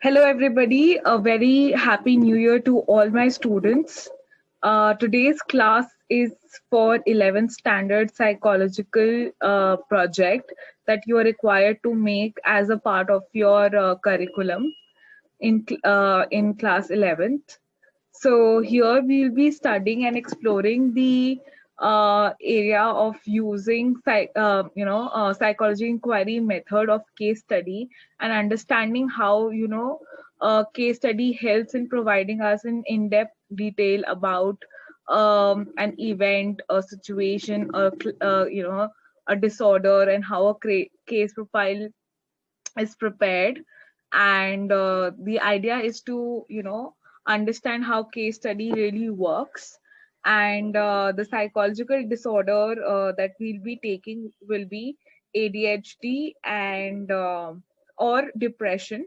Hello, everybody. A very happy new year to all my students. Today's class is for 11th standard psychological project that you are required to make as a part of your curriculum in class 11th. So here we'll be studying and exploring the area of using psychology inquiry method of case study and understanding how case study helps in providing us an in-depth detail about an event, a situation, a disorder, and how a case profile is prepared. And the idea is to understand how case study really works. And the psychological disorder that we'll be taking will be ADHD and or depression.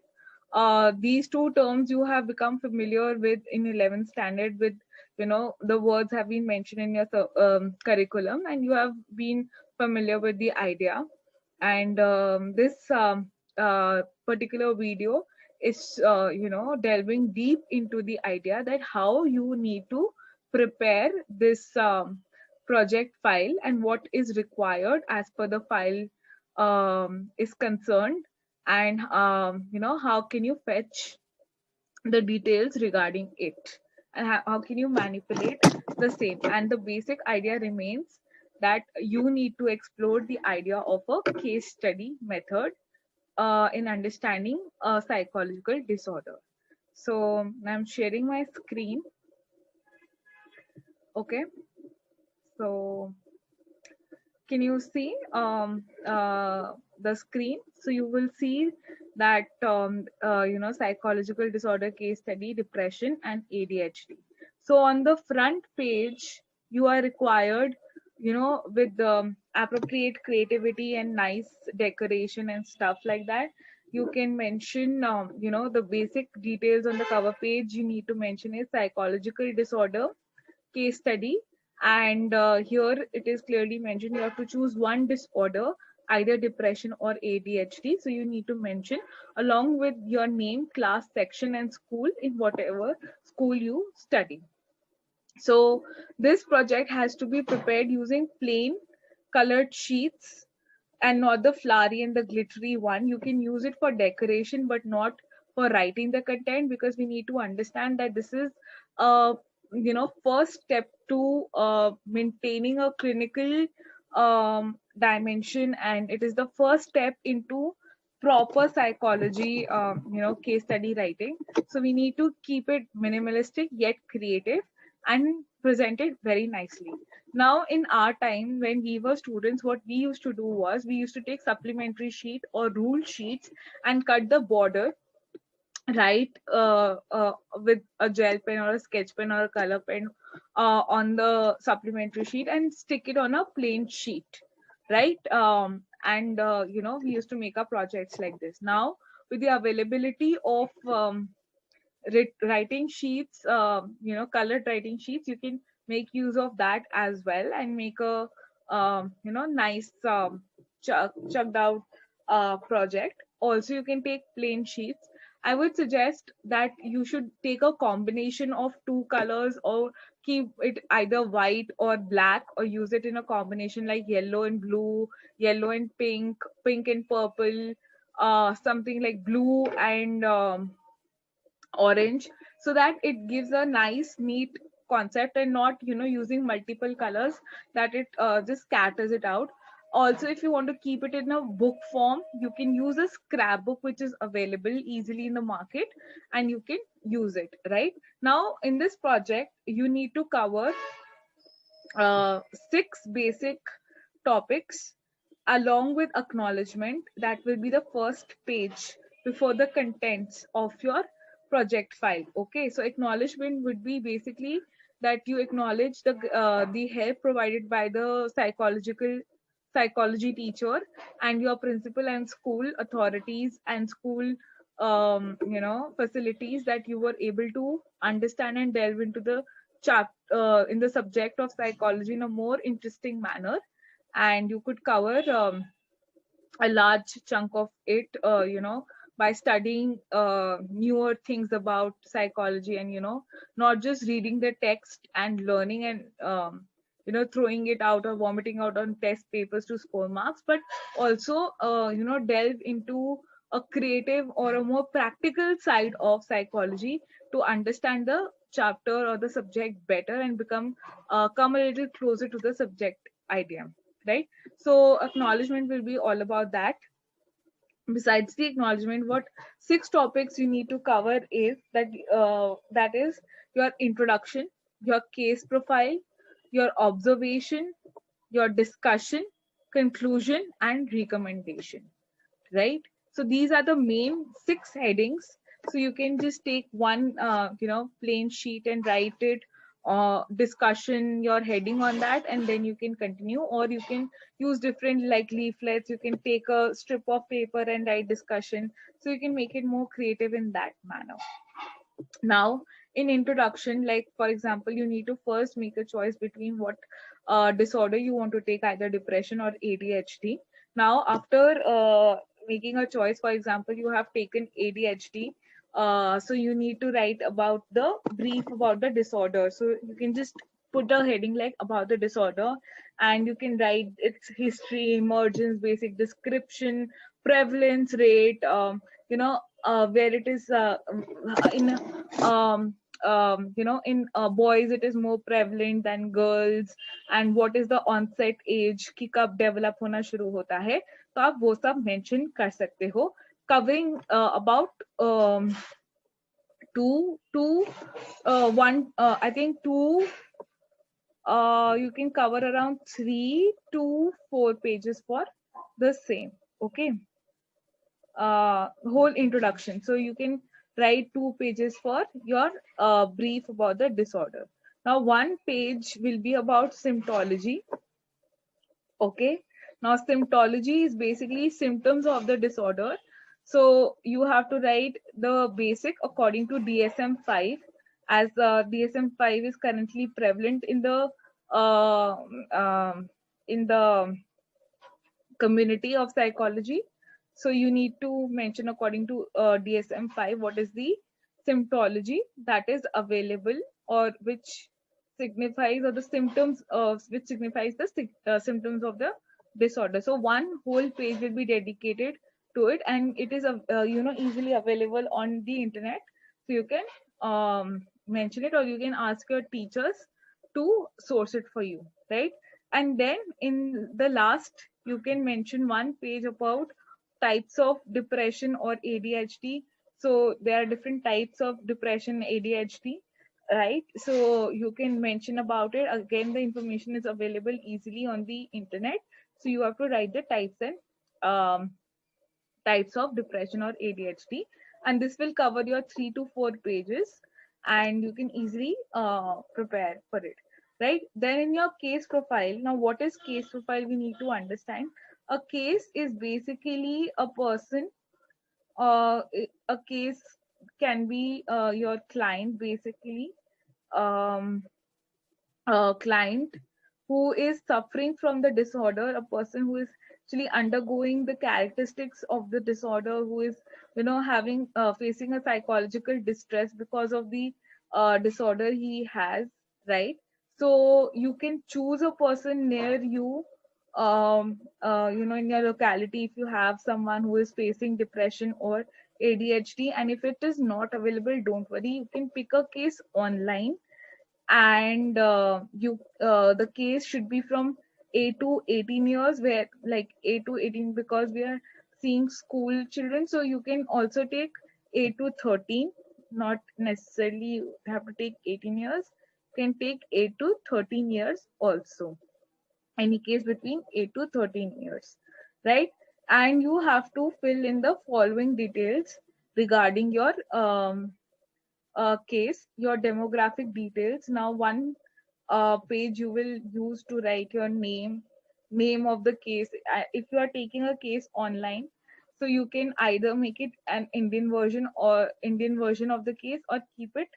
These two terms you have become familiar with in 11th standard, with the words have been mentioned in your curriculum, and you have been familiar with the idea. And this particular video is delving deep into the idea that how you need to prepare this project file and what is required as per the file is concerned. And how can you fetch the details regarding it, and how can you manipulate the same. And the basic idea remains that you need to explore the idea of a case study method in understanding a psychological disorder. So I'm sharing my screen. Okay, so can you see the screen? So you will see that psychological disorder case study, depression and ADHD. So on the front page you are required, with the appropriate creativity and nice decoration and stuff like that, you can mention the basic details. On the cover page you need to mention is psychological disorder case study. And here it is clearly mentioned you have to choose one disorder, either depression or ADHD. So you need to mention along with your name, class, section and school in whatever school you study. So this project has to be prepared using plain colored sheets and not the flowery and the glittery one. You can use it for decoration but not for writing the content, because we need to understand that this is a first step to maintaining a clinical dimension, and it is the first step into proper psychology case study writing. So we need to keep it minimalistic yet creative and present it very nicely. Now in our time when we were students, what we used to do was we used to take supplementary sheet or rule sheets and cut the border, write with a gel pen or a sketch pen or a color pen on the supplementary sheet and stick it on a plain sheet, right? And we used to make our projects like this. Now with the availability of writing sheets, colored writing sheets, you can make use of that as well and make a nice chucked out project. Also you can take plain sheets. I would suggest that you should take a combination of two colors, or keep it either white or black, or use it in a combination like yellow and blue, yellow and pink, pink and purple, something like blue and orange, so that it gives a nice neat concept, and not using multiple colors that it just scatters it out. Also if you want to keep it in a book form, you can use a scrapbook which is available easily in the market, and you can use it. Right now in this project you need to cover uh, 6 basic topics along with acknowledgement. That will be the first page before the contents of your project file. Okay, so acknowledgement would be basically that you acknowledge the help provided by the psychology teacher and your principal and school authorities and school facilities, that you were able to understand and delve into the in the subject of psychology in a more interesting manner. And you could cover a large chunk of it, by studying newer things about psychology, and not just reading the text and learning and throwing it out or vomiting out on test papers to score marks, but also delve into a creative or a more practical side of psychology to understand the chapter or the subject better and come a little closer to the subject idea, right? So acknowledgement will be all about that. Besides the acknowledgement, what six topics you need to cover is that is your introduction, your case profile, your observation, your discussion, conclusion, and recommendation, right? So these are the main six headings. So you can just take one plain sheet and write it, discussion, your heading on that, and then you can continue, or you can use different like leaflets. You can take a strip of paper and write discussion, so you can make it more creative in that manner. Now, in introduction, like for example, you need to first make a choice between what disorder you want to take, either depression or ADHD. Now, after making a choice, for example, you have taken ADHD, so you need to write about the brief about the disorder. So you can just put a heading like about the disorder, and you can write its history, emergence, basic description, prevalence rate, where it is in in boys it is more prevalent than girls, and what is the onset age कि कब develop होना शुरू होता है, तो आप वो सब mention कर सकते हो, covering about two one I think two you can cover around 3 to 4 pages for the same. Okay. Whole introduction. So you can write 2 pages for your brief about the disorder. Now, one page will be about symptology. Okay. Now, symptology is basically symptoms of the disorder. So you have to write the basic according to DSM-5, as DSM-5 is currently prevalent uh, um, in the community of psychology. So you need to mention according to DSM-5 what is the symptology that is available, or which signifies, or the symptoms of which signifies the symptoms of the disorder. So one whole page will be dedicated to it, and it is easily available on the internet. So you can mention it, or you can ask your teachers to source it for you, right? And then in the last, you can mention one page about types of depression or ADHD. So there are different types of depression, ADHD, right? So you can mention about it. Again, the information is available easily on the internet. So you have to write the types and types of depression or ADHD, and this will cover your 3 to 4 pages, and you can easily prepare for it, right? Then in your case profile, now what is case profile? We need to understand. A case is basically a person. A case can be your client, basically. Um, a client who is suffering from the disorder, a person who is actually undergoing the characteristics of the disorder, who is having facing a psychological distress because of the disorder he has, right? So you can choose a person near you, in your locality, if you have someone who is facing depression or ADHD. And if it is not available, don't worry, you can pick a case online, and you the case should be from 8 to 18 years, where like 8 to 18, because we are seeing school children. So you can also take 8 to 13, not necessarily you have to take 18 years. You can take 8 to 13 years also, any case between 8 to 13 years, right? And you have to fill in the following details regarding your case, your demographic details. Now, one page you will use to write your name of the case. If you are taking a case online, so you can either make it an Indian version of the case, or keep it,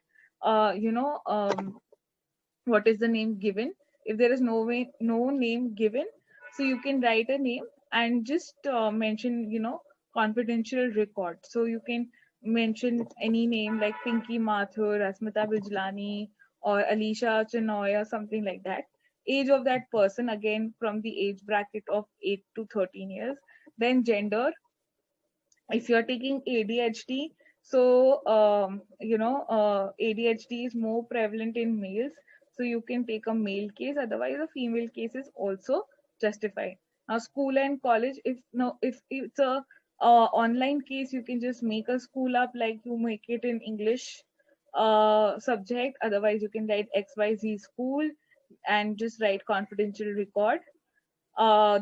what is the name given. If there is no name given, so you can write a name and just mention, confidential record. So you can mention any name like Pinky Mathur, Asmita Bijlani, or Alicia Chenoy or something like that. Age of that person, again from the age bracket of 8 to 13 years. Then gender, if you're taking ADHD, so ADHD is more prevalent in males, so you can take a male case. Otherwise, a female case is also justified. Now, school and college, if it's a online case, you can just make a school up like you make it in English subject. Otherwise, you can write XYZ school and just write confidential record.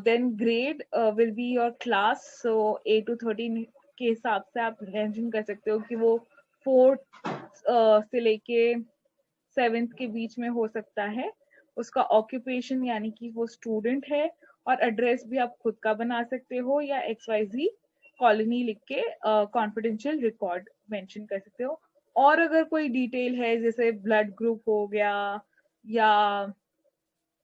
Then grade will be your class. So 8 to 13 के हिसाब से आप mention कर सकते हो कि वो 4th से लेके 7th के बीच में हो सकता है. उसका ऑक्यूपेशन यानी कि वो स्टूडेंट है, और एड्रेस भी आप खुद का बना सकते हो या XYZ कॉलोनी लिख के कॉन्फिडेंशियल रिकॉर्ड मेंशन कर सकते हो. और अगर कोई डिटेल है जैसे ब्लड ग्रुप हो गया या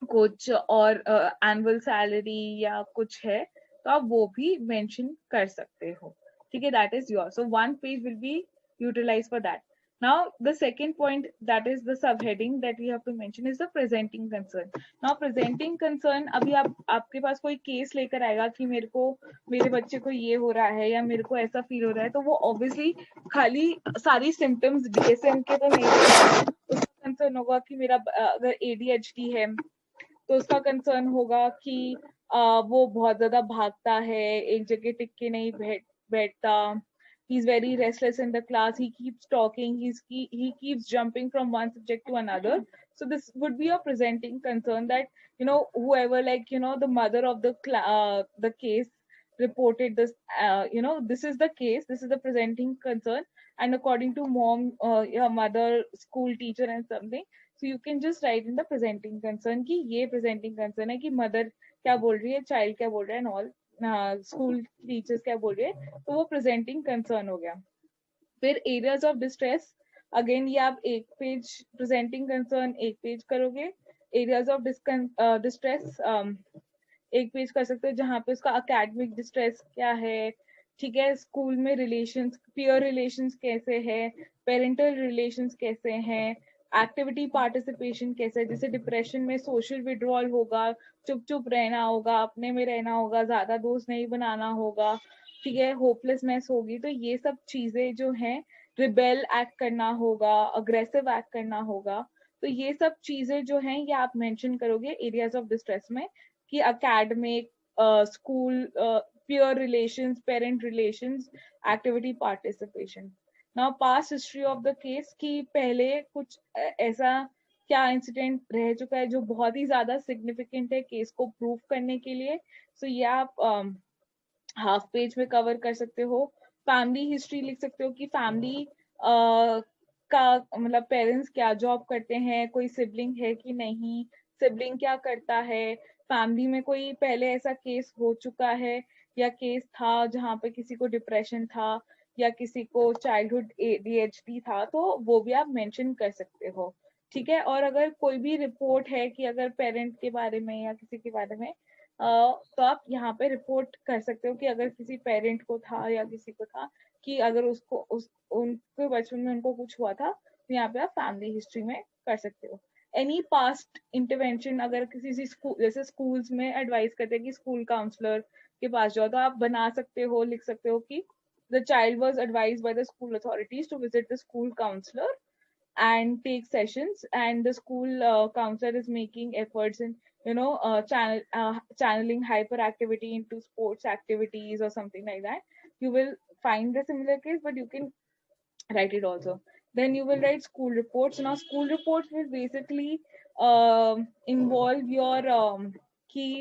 कुछ और एनुअल सैलरी या कुछ है, तो आप वो भी मेंशन कर सकते हो. ठीक है, that is your. So one page will be utilise for that. Now, the second point, that is the subheading that we have to mention, is the presenting concern. Now, presenting concern, अभी आपके पास कोई case लेकर आएगा कि मेरे को मेरे बच्चे को ये हो रहा है या मेरे को ऐसा फील हो रहा है, तो वो ऑब्वियसली खाली सारी सिम्टम्स DSM के तो नहीं होगा. उसका कंसर्न होगा कि मेरा अगर ADHD है तो उसका कंसर्न होगा कि वो बहुत ज्यादा भागता है, एक जगह टिक के नहीं बैठता. He's very restless in the class. He keeps talking. He keeps jumping from one subject to another. So this would be a presenting concern that whoever, like the mother of the case reported this. This is the case. This is the presenting concern. And according to mom, your mother, school teacher, and something. So you can just write in the presenting concern कि ये presenting concern है कि mother क्या बोल रही है, child क्या बोल रहा है, and all स्कूल टीचर्स क्या बोल रहे हैं, तो वो प्रेजेंटिंग कंसर्न हो गया. फिर एरियाज ऑफ डिस्ट्रेस, अगेन ये आप एक पेज प्रेजेंटिंग कंसर्न एक पेज करोगे. एरियाज ऑफ डिस्ट्रेस एक पेज कर सकते हो जहाँ पे उसका अकेडमिक डिस्ट्रेस क्या है. ठीक है, स्कूल में रिलेशंस, पीयर रिलेशंस कैसे है, पेरेंटल रिलेशंस कैसे हैं, एक्टिविटी पार्टिसिपेशन कैसे है. जैसे डिप्रेशन में सोशल विड्रॉल होगा, चुप चुप रहना होगा, अपने में रहना होगा, ज्यादा दोस्त नहीं बनाना होगा. ठीक है, होपलेसनेस होगी. तो ये सब चीजें जो हैं, रिबेल एक्ट करना होगा, अग्रेसिव एक्ट करना होगा. तो ये सब चीजें जो हैं ये आप मेंशन करोगे एरियाज ऑफ डिस्ट्रेस में कि academic, school, peer relations, parent relations, activity participation. Now, past history of the case कि पहले कुछ ऐसा क्या इंसिडेंट रह चुका है जो बहुत ही ज्यादा सिग्निफिकेंट है केस को प्रूव करने के लिए. सो ये आप हाफ पेज में कवर कर सकते हो. फैमिली हिस्ट्री लिख सकते हो कि फैमिली का मतलब पेरेंट्स क्या जॉब करते हैं, कोई सिबलिंग है कि नहीं, सिबलिंग क्या करता है, फैमिली में कोई पहले ऐसा केस हो चुका है या केस था जहाँ पे किसी को डिप्रेशन था या किसी को चाइल्डहुड ADHD था, तो वो भी आप मेंशन कर सकते हो. ठीक है, और अगर कोई भी रिपोर्ट है कि अगर पेरेंट के बारे में या किसी के बारे में, तो आप यहाँ पे रिपोर्ट कर सकते हो कि अगर किसी पेरेंट को था या किसी को था, कि अगर उनके बचपन में उनको कुछ हुआ था, तो यहाँ पे आप फैमिली हिस्ट्री में कर सकते हो. एनी पास्ट इंटरवेंशन, अगर किसी स्कूल, जैसे स्कूल्स में एडवाइस करते हैं कि स्कूल काउंसलर के पास जाओ, तो आप बना सकते हो, लिख सकते हो कि the child was advised by the school authorities to visit the school counsellor and take sessions, and the school counselor is making efforts in channeling hyperactivity into sports activities or something like that. You will find the similar case, but you can write it also. Then you will write school reports. Now school reports will basically involve your key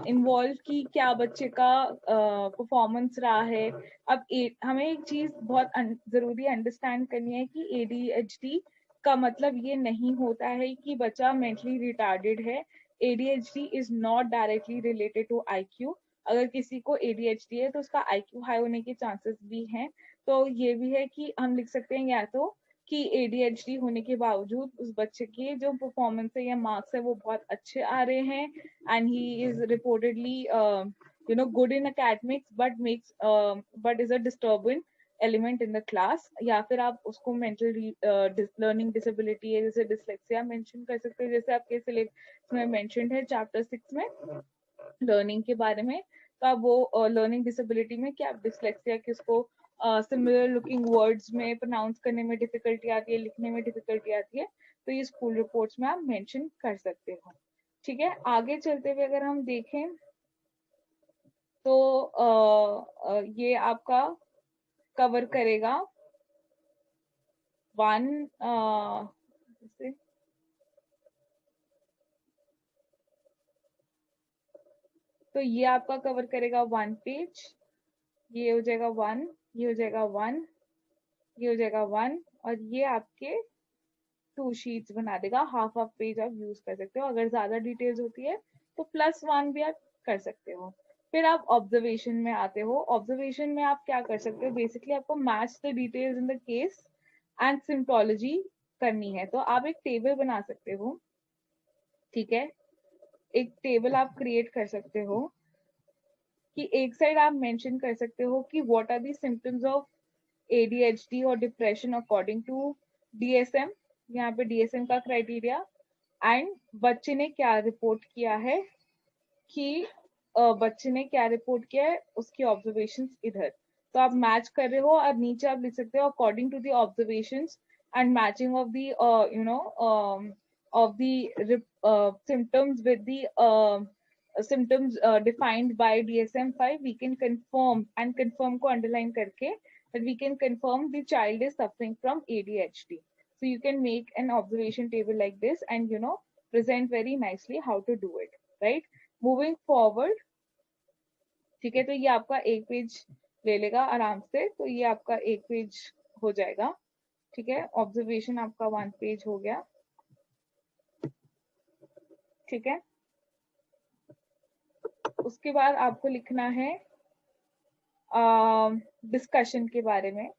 involve की क्या बच्चे का performance रहा है. अब हमें एक चीज बहुत जरूरी अंडरस्टैंड करनी है कि ADHD का मतलब ये नहीं होता है कि बच्चा मेंटली रिटार्डेड है. ADHD is not directly related to IQ. अगर किसी को ADHD है तो उसका IQ हाई होने के चांसेस भी हैं. तो ये भी है कि हम लिख सकते हैं या तो कि ADHD होने के बावजूद उस बच्चे के जो परफॉर्मेंस है या मार्क्स है वो बहुत अच्छे आ रहे हैं, and he is reportedly good in academics but is a disturbing element in the class, या फिर आप उसको mental learning disability है जैसे dyslexia mention कर सकते हैं, जैसे आपके syllabus में mentioned है chapter 6 में learning के बारे में, तो आप वो learning disability में क्या आप dyslexia किसको similar looking words में pronounce करने में difficulty आती है, लिखने में difficulty आती है, तो ये स्कूल रिपोर्ट्स में आप मेंशन कर सकते हो। ठीक है, आगे चलते हुए अगर हम देखें तो ये आपका कवर करेगा वन तो ये आपका कवर करेगा 1 पेज, ये हो जाएगा 1, ये हो जाएगा 1, ये हो जाएगा 1, और ये आपके 2 शीट्स बना देगा। हाफ पेज आप यूज कर सकते हो, अगर ज्यादा डिटेल्स होती है तो +1 भी आप कर सकते हो। फिर आप ऑब्जर्वेशन में आते हो। ऑब्जर्वेशन में आप क्या कर सकते हो, बेसिकली आपको match the details in the case and symptomology करनी है। तो आप एक टेबल बना सकते हो, ठीक है, एक टेबल आप क्रिएट कर सकते हो कि एक साइड आप मेंशन कर सकते हो कि what are the symptoms of ADHD और डिप्रेशन अकॉर्डिंग टू DSM, यहाँ पे DSM का क्राइटेरिया, एंड बच्चे ने क्या रिपोर्ट किया है कि बच्चे ने क्या रिपोर्ट किया है उसकी ऑब्जर्वेशंस इधर। तो आप मैच कर रहे हो और नीचे आप लिख सकते हो according to the observations and matching of the of the symptoms with the symptoms defined by DSM-5, we can confirm, and confirm को underline करके, that we can confirm the child is suffering from ADHD. So you can make an observation table like this and present very nicely how to do it, right? Moving forward, ठीक है, तो ये आपका एक page ले लेगा आराम से, तो ये आपका एक पेज हो जाएगा। ठीक है, ऑब्जर्वेशन आपका 1 पेज हो गया। ठीक है, उसके बाद आपको लिखना है डिस्कशन के बारे में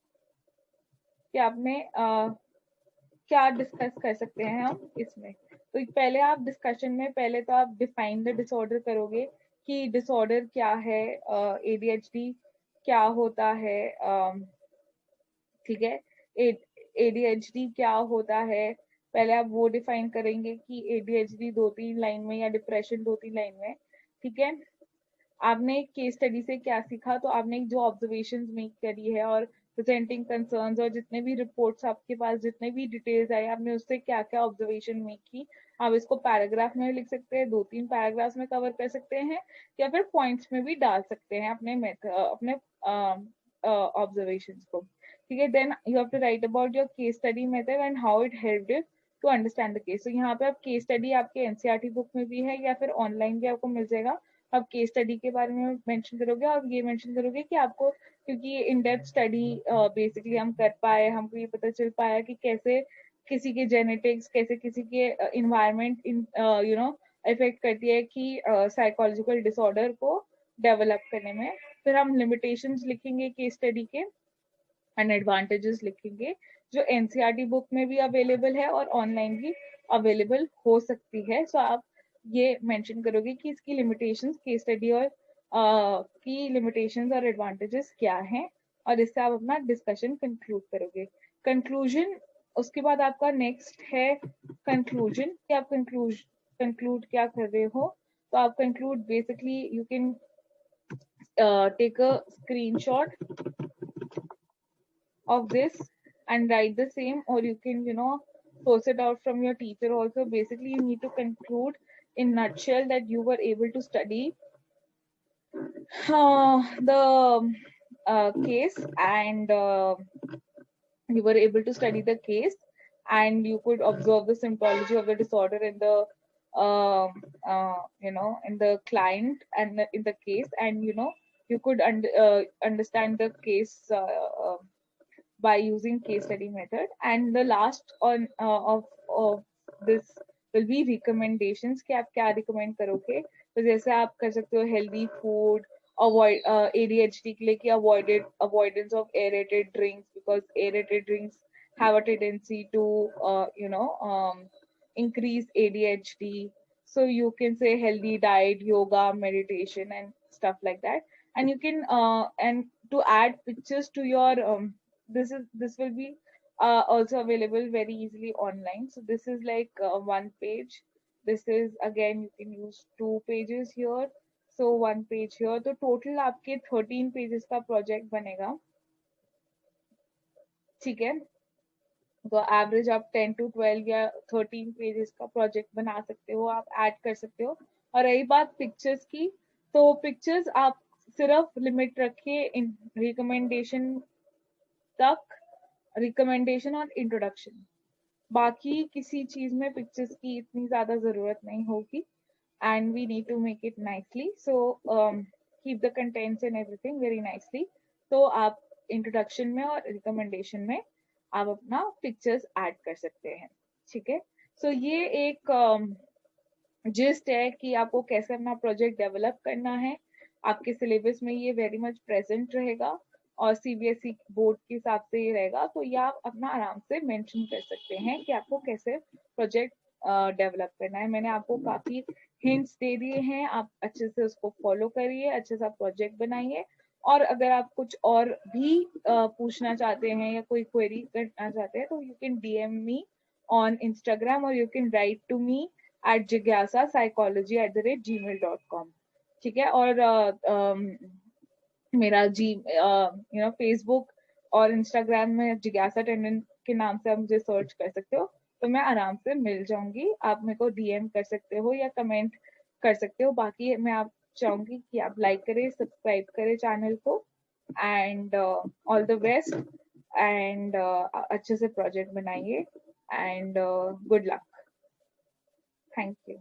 कि आपने क्या डिस्कस कर सकते हैं हम इसमें। तो पहले आप डिस्कशन में पहले तो आप डिफाइन द डिसऑर्डर करोगे कि डिसऑर्डर क्या है, ADHD क्या होता है, ठीक है, ADHD क्या होता है, पहले आप वो डिफाइन करेंगे कि ADHD 2-3 लाइन में या डिप्रेशन 2-3 लाइन में। ठीक है, आपने केस स्टडी से क्या सीखा, तो आपने जो ऑब्जर्वेशंस मेक करी है और प्रेजेंटिंग कंसर्न्स और जितने भी रिपोर्ट्स आपके पास जितने भी डिटेल्स आए आपने उससे क्या क्या ऑब्जर्वेशन मेक की, आप इसको पैराग्राफ में लिख सकते हैं, 2-3 पैराग्राफ्स में कवर कर सकते हैं, या फिर पॉइंट्स में भी डाल सकते हैं अपने ऑब्जर्वेशंस को। ठीक है, then you have to write about your case study method and how it helped you to understand the case. तो यहाँ पे आप केस स्टडी आपके एनसीईआरटी बुक में भी है या फिर ऑनलाइन भी आपको मिल जाएगा। आप केस स्टडी के बारे में मेंशन करोगे और ये मेंशन करोगे कि आपको, क्योंकि ये इन डेप्थ स्टडी बेसिकली हम कर पाए, हमको ये पता चल पाया कि कैसे किसी के जेनेटिक्स, कैसे किसी के इन्वायरमेंट इफेक्ट करती है कि साइकोलॉजिकल डिसऑर्डर को डेवलप करने में। फिर हम लिमिटेशंस लिखेंगे केस स्टडी के एंड एडवांटेजेस लिखेंगे, जो एनसीईआरटी बुक में भी अवेलेबल है और ऑनलाइन भी अवेलेबल हो सकती है। सो आप ये मेंशन करोगे कि इसकी लिमिटेशंस, केस स्टडी और की लिमिटेशंस और एडवांटेजेस क्या हैं, और इससे आप अपना डिस्कशन कंक्लूड करोगे। कंक्लूजन, उसके बाद आपका नेक्स्ट है कंक्लूजन, कि आप कंक्लूड क्या कर रहे हो। तो आप conclude basically you can take a screenshot of this and write the same, or you can source it out from your teacher also. Basically you need to conclude in nutshell that you were able to study the case, and you were able to study the case, and you could observe the symptomology of the disorder in the in the client and in the case, and you could understand the case by using case study method. And the last on of this will be recommendations, कि आप क्या recommend करोगे। तो जैसे आप कर सकते हो healthy food, avoid ADHD के लिए कि avoidance of aerated drinks, because aerated drinks have a tendency to increase ADHD. So you can say healthy diet, yoga, meditation, and stuff like that. And you can and to add pictures to your this will be also available very easily online. So this is like one page. This is again, you can use 2 pages here. So one page here. तो total आपके 13 pages का project बनेगा. ठीक है. तो average आप 10 to 12 या 13 pages का प्रोजेक्ट बना सकते हो, आप ऐड कर सकते हो. और रही बात पिक्चर्स की, तो पिक्चर्स आप सिर्फ लिमिट रखिए इन रिकमेंडेशन तक, रिकमेंडेशन और इंट्रोडक्शन. बाकी किसी चीज में पिक्चर्स की इतनी ज्यादा जरूरत नहीं होगी. And we need to make it nicely, so keep the contents and everything very nicely. तो आप इंट्रोडक्शन में और रिकमेंडेशन में आप अपना पिक्चर्स ऐड कर सकते हैं. ठीक है. सो ये एक जिस्ट है कि आपको कैसे अपना प्रोजेक्ट डेवलप करना है. आपके सिलेबस में ये वेरी मच प्रेजेंट रहेगा और सीबीएसई बोर्ड के हिसाब से ये रहेगा. तो ये आप अपना आराम से मेंशन कर सकते हैं कि आपको कैसे प्रोजेक्ट डेवलप करना है. मैंने आपको काफी हिंट्स दे दिए हैं, आप अच्छे से उसको फॉलो करिए, अच्छे से आप प्रोजेक्ट बनाइए. और अगर आप कुछ और भी पूछना चाहते हैं या कोई क्वेरी करना चाहते हैं, तो you can DM me on Instagram और you can write to me at jigyasapsychology@gmail.com. ठीक है. और मेरा फेसबुक और इंस्टाग्राम में जिज्ञासा टंडन के नाम से आप मुझे सर्च कर सकते हो. तो मैं आराम से मिल जाऊंगी. आप मेरे को डीएम कर सकते हो या कमेंट कर सकते हो. बाकी मैं आप चाहूंगी कि आप लाइक करें, सब्सक्राइब करें चैनल को. And all the best. And अच्छे से प्रोजेक्ट बनाइए. And good luck. Thank you.